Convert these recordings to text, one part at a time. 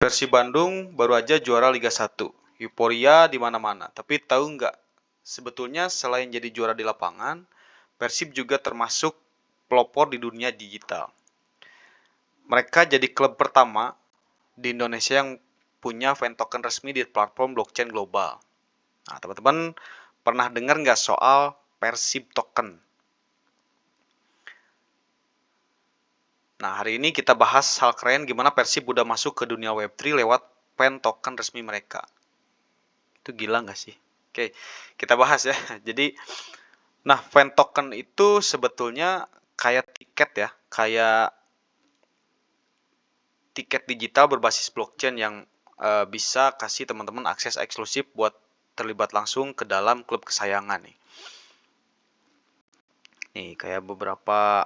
Persib Bandung baru aja juara Liga 1. Euforia di mana-mana. Tapi tahu nggak? Sebetulnya selain jadi juara di lapangan, Persib juga termasuk pelopor di dunia digital. Mereka jadi klub pertama di Indonesia yang punya fan token resmi di platform blockchain global. Nah, teman-teman pernah dengar nggak soal Persib Token? Nah, hari ini kita bahas hal keren gimana Persib udah masuk ke dunia Web3 lewat fan token resmi mereka. Itu gila nggak sih? Oke, kita bahas ya. Jadi, nah, fan token itu sebetulnya kayak tiket ya, kayak tiket digital berbasis blockchain yang bisa kasih teman-teman akses eksklusif buat terlibat langsung ke dalam klub kesayangan nih. Nih, kayak beberapa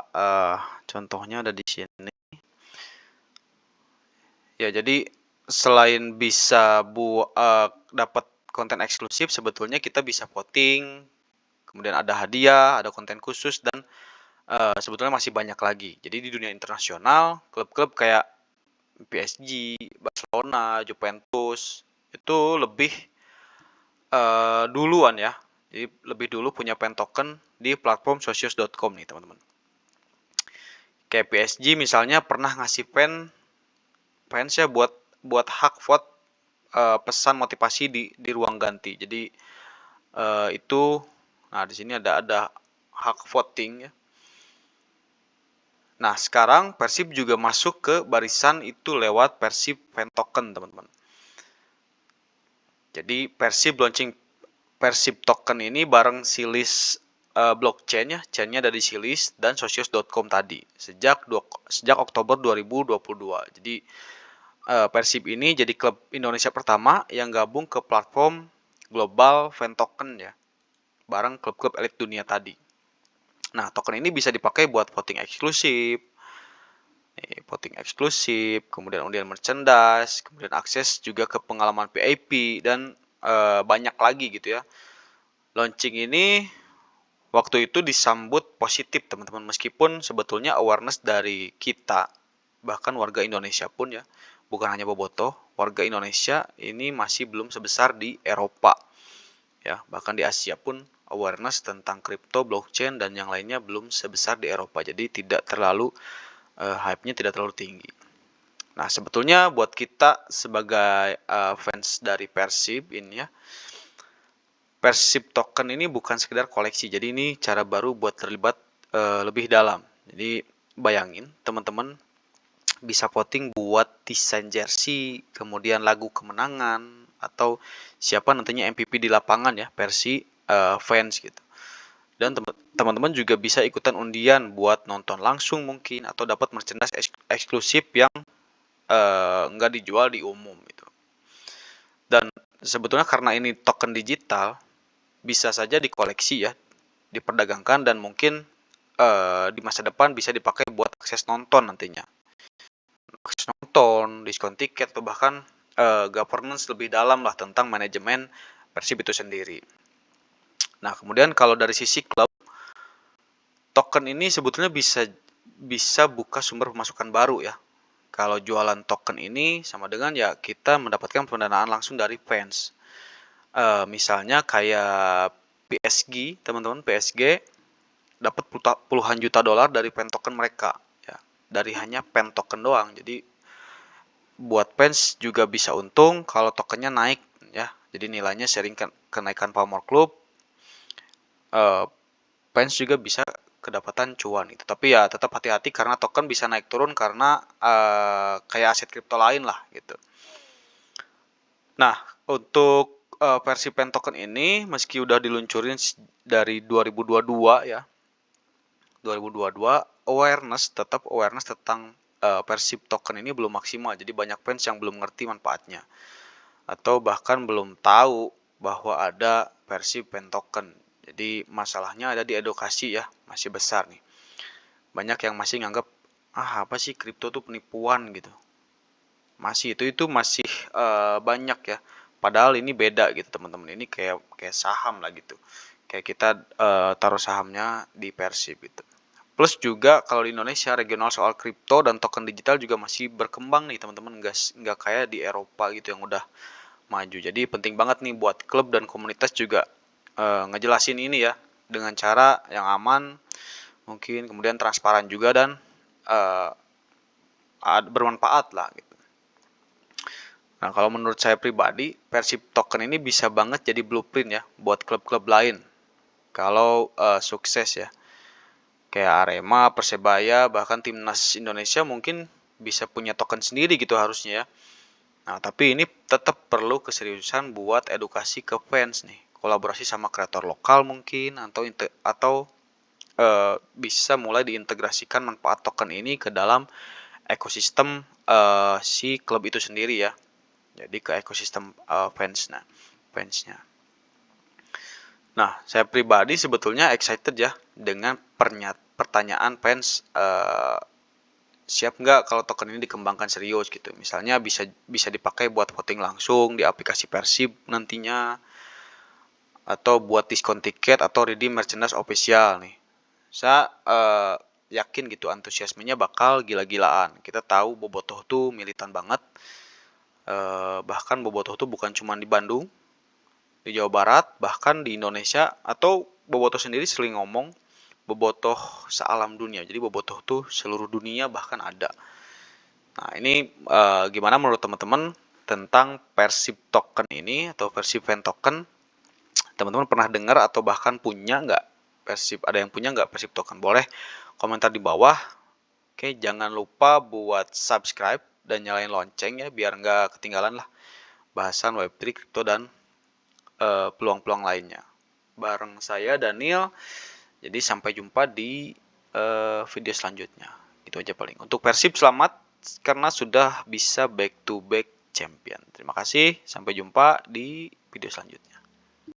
contohnya ada di sini. Ya, jadi selain bisa dapat konten eksklusif, sebetulnya kita bisa voting, kemudian ada hadiah, ada konten khusus, dan sebetulnya masih banyak lagi. Jadi di dunia internasional, klub-klub kayak PSG, Barcelona, Juventus itu lebih duluan ya. Jadi lebih dulu punya fan token di platform socios.com nih teman-teman. Kayak PSG misalnya pernah ngasih fans ya buat hak vote pesan motivasi di ruang ganti. Jadi itu, nah di sini ada hak voting ya. Nah, sekarang Persib juga masuk ke barisan itu lewat Persib Fan Token, teman-teman. Jadi Persib launching Persib Token ini bareng Silis blockchain ya, chainnya dari Silis dan socios.com tadi sejak Oktober 2022. Jadi Persib ini jadi klub Indonesia pertama yang gabung ke platform global Fan Token ya, bareng klub-klub elit dunia tadi. Nah, token ini bisa dipakai buat voting eksklusif, kemudian undian merchandise, kemudian akses juga ke pengalaman VIP dan banyak lagi gitu ya. Launching ini waktu itu disambut positif teman-teman, meskipun sebetulnya awareness dari kita, bahkan warga Indonesia pun ya, bukan hanya bobotoh, warga Indonesia ini masih belum sebesar di Eropa ya, bahkan di Asia pun awareness tentang kripto, blockchain dan yang lainnya belum sebesar di Eropa. Jadi tidak terlalu hype-nya tidak terlalu tinggi. Nah, sebetulnya buat kita sebagai fans dari Persib ini ya, Persib Token ini bukan sekedar koleksi. Jadi ini cara baru buat terlibat lebih dalam. Jadi bayangin teman-teman bisa voting buat desain jersey, kemudian lagu kemenangan, atau siapa nantinya MVP di lapangan ya, versi fans gitu. Dan teman-teman juga bisa ikutan undian buat nonton langsung mungkin, atau dapat merchandise eksklusif yang nggak dijual di umum gitu. Dan sebetulnya karena ini token digital, bisa saja dikoleksi ya, diperdagangkan, dan mungkin di masa depan bisa dipakai buat akses nonton nantinya. Akses nonton, diskon tiket, atau bahkan governance lebih dalam lah tentang manajemen Persib itu sendiri. Nah, kemudian kalau dari sisi klub, token ini sebetulnya bisa buka sumber pemasukan baru ya. Kalau jualan token ini sama dengan ya kita mendapatkan pendanaan langsung dari fans. Misalnya kayak PSG, teman-teman, PSG dapat puluhan juta dolar dari fan token mereka ya, dari hanya fan token doang. Jadi buat fans juga bisa untung kalau tokennya naik ya. Jadi nilainya sering kenaikan pamor klub. Fans juga bisa kedapatan cuan itu. Tapi ya tetap hati-hati karena token bisa naik turun karena kayak aset kripto lain lah gitu. Nah, untuk versi pen token ini meski udah diluncurin dari 2022 ya. 2022 awareness tentang Persib token ini belum maksimal. Jadi banyak fans yang belum ngerti manfaatnya atau bahkan belum tahu bahwa ada Persib pen token. Jadi masalahnya ada di edukasi ya, masih besar nih. Banyak yang masih nganggap apa sih kripto tuh penipuan gitu. Masih itu masih banyak ya. Padahal ini beda gitu teman-teman. Ini kayak saham lah gitu. Kayak kita taruh sahamnya di Persib gitu. Plus juga kalau di Indonesia regional soal kripto dan token digital juga masih berkembang nih teman-teman, nggak kayak di Eropa gitu yang udah maju. Jadi penting banget nih buat klub dan komunitas juga ngejelasin ini ya dengan cara yang aman, mungkin kemudian transparan juga dan uh, bermanfaat lah gitu. Nah, kalau menurut saya pribadi, Persib token ini bisa banget jadi blueprint ya buat klub-klub lain. Kalau sukses ya, kayak Arema, Persebaya, bahkan timnas Indonesia mungkin bisa punya token sendiri gitu harusnya ya. Nah, tapi ini tetap perlu keseriusan buat edukasi ke fans nih, kolaborasi sama kreator lokal mungkin atau bisa mulai diintegrasikan manfaat token ini ke dalam ekosistem si klub itu sendiri ya. Jadi ke ekosistem fansnya. Nah, saya pribadi sebetulnya excited ya dengan pertanyaan fans siap nggak kalau token ini dikembangkan serius gitu. Misalnya bisa dipakai buat voting langsung di aplikasi Persib nantinya, atau buat diskon tiket atau redeem merchandise official nih. Saya yakin gitu antusiasmenya bakal gila-gilaan. Kita tahu Bobotoh tuh militan banget. Bahkan Bobotoh tuh bukan cuma di Bandung, di Jawa Barat, bahkan di Indonesia, atau Bobotoh sendiri sering ngomong Bobotoh sealam dunia. Jadi Bobotoh tuh seluruh dunia bahkan ada. Nah, ini gimana menurut teman-teman tentang Persib token ini atau Persib fan token? Teman-teman pernah dengar atau bahkan punya nggak Persib? Ada yang punya nggak Persib token? Boleh komentar di bawah. Oke, jangan lupa buat subscribe dan nyalain lonceng ya biar nggak ketinggalan lah bahasan Web3, kripto dan peluang-peluang lainnya. Bareng saya Daniel. Jadi sampai jumpa di video selanjutnya. Itu aja paling. Untuk Persib selamat karena sudah bisa back to back champion. Terima kasih. Sampai jumpa di video selanjutnya.